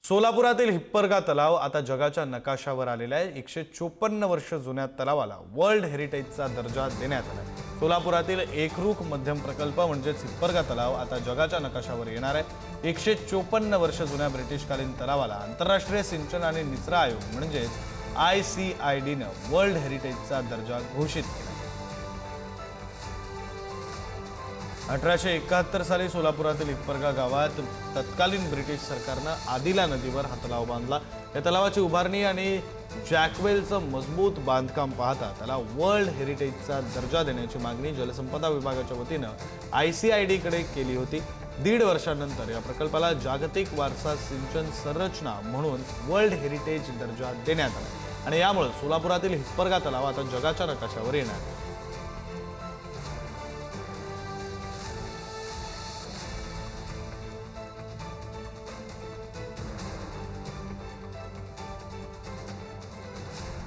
सोलापुरातील हिप्परगा तलाव आता जगाच्या नकाशावर आलेला आहे। 154 वर्ष जुन्या तलावाला वर्ल्ड हेरिटेजचा दर्जा देण्यात आला आहे। सोलापुरातील एकरूख मध्यम प्रकल्प म्हणजे हिप्परगा तलाव आता जगाच्या नकाशावर येणार आहे। 154 वर्ष जुन्या ब्रिटिशकालीन तलावाला आंतरराष्ट्रीय सिंचन आणि निचरा आयोग म्हणजे ICID ने वर्ल्ड हेरिटेजचा दर्जा घोषित केला। 1871 साली सोलापुरातील हिप्परगा गावात तत्कालीन ब्रिटिश सरकारनं आदिला नदीवर हा तलाव बांधला। या तलावाची उभारणी आणि जॅकवेलचं मजबूत बांधकाम पाहता त्याला वर्ल्ड हेरिटेजचा दर्जा देण्याची मागणी जलसंपदा विभागाच्या वतीनं ICID कडे केली होती। 1.5 वर्षांनंतर या प्रकल्पाला जागतिक वारसा सिंचन संरचना म्हणून वर्ल्ड हेरिटेज दर्जा देण्यात आला आणि यामुळे सोलापुरातील हिप्परगा तलाव आता जगाच्या नकाशावर येणार आहे।